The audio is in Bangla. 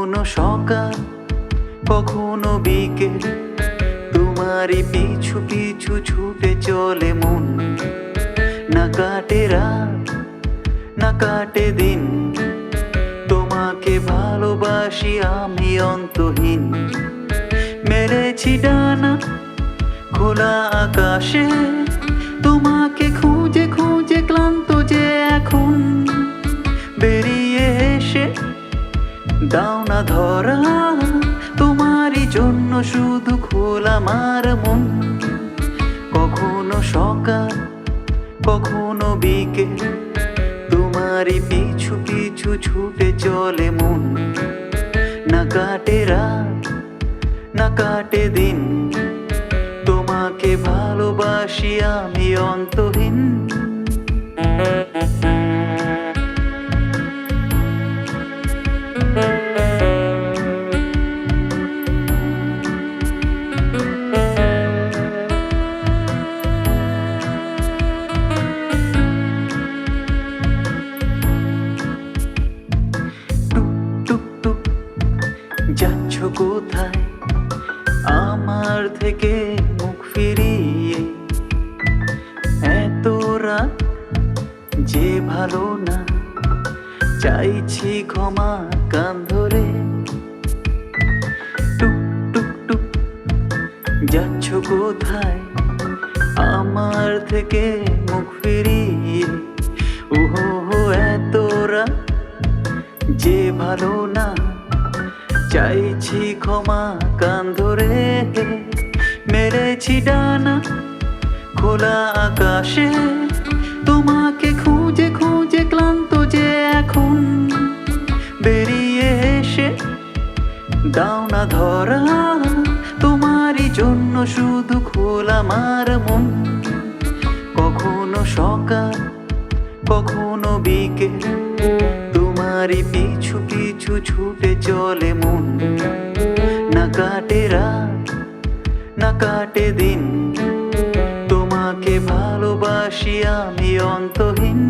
কখনো সকাল কখনো বিকেল, তোমারই পিছু পিছু ছুটে চলে মন। না কাটে রাত না কাটে দিন, তোমাকে ভালোবাসি আমি অন্তহীন। মেরেছি ডানা খোলা আকাশে, তোমাকে খুঁজে খুঁজে ক্লান্ত যে এখন। বেরিয়ে এসে দাও না ধরা, তোমারই জন্য শুধু খোলা আমার মন। কখনো সকাল কখনো বিকেল, তোমারই পিছু পিছু ছুটে চলে মন। না কাটে রাত না কাটে দিন, তোমাকে ভালোবাসি আমি অন্তহীন। যাচ্ছ কোথায় আমার থেকে মুখ ফিরিয়ে? এত রাত যে ভালো না, চাইছি ক্ষমা কান ধরে। টুক টুক টুক যাচ্ছ কোথায় আমার থেকে মুখ ফিরিয়ে? ওহো এত রাত যে ভালো না, চাইছি ক্ষমা কান ধরে। মেরেছি ডানা খোলা আকাশে, তোমাকে খুঁজে খুঁজে ক্লান্ত যে এখন। বেরিয়ে এসে দাও না ধরা, তোমারই জন্য শুধু খোলা আমার মন। কখনো সকাল কখনো বিকেল, তোমারই পিছু পিছু ছুটে চলে মন। না কাটে রাত না কাটে দিন, তোমাকে ভালোবাসি আমি অন্তহীন।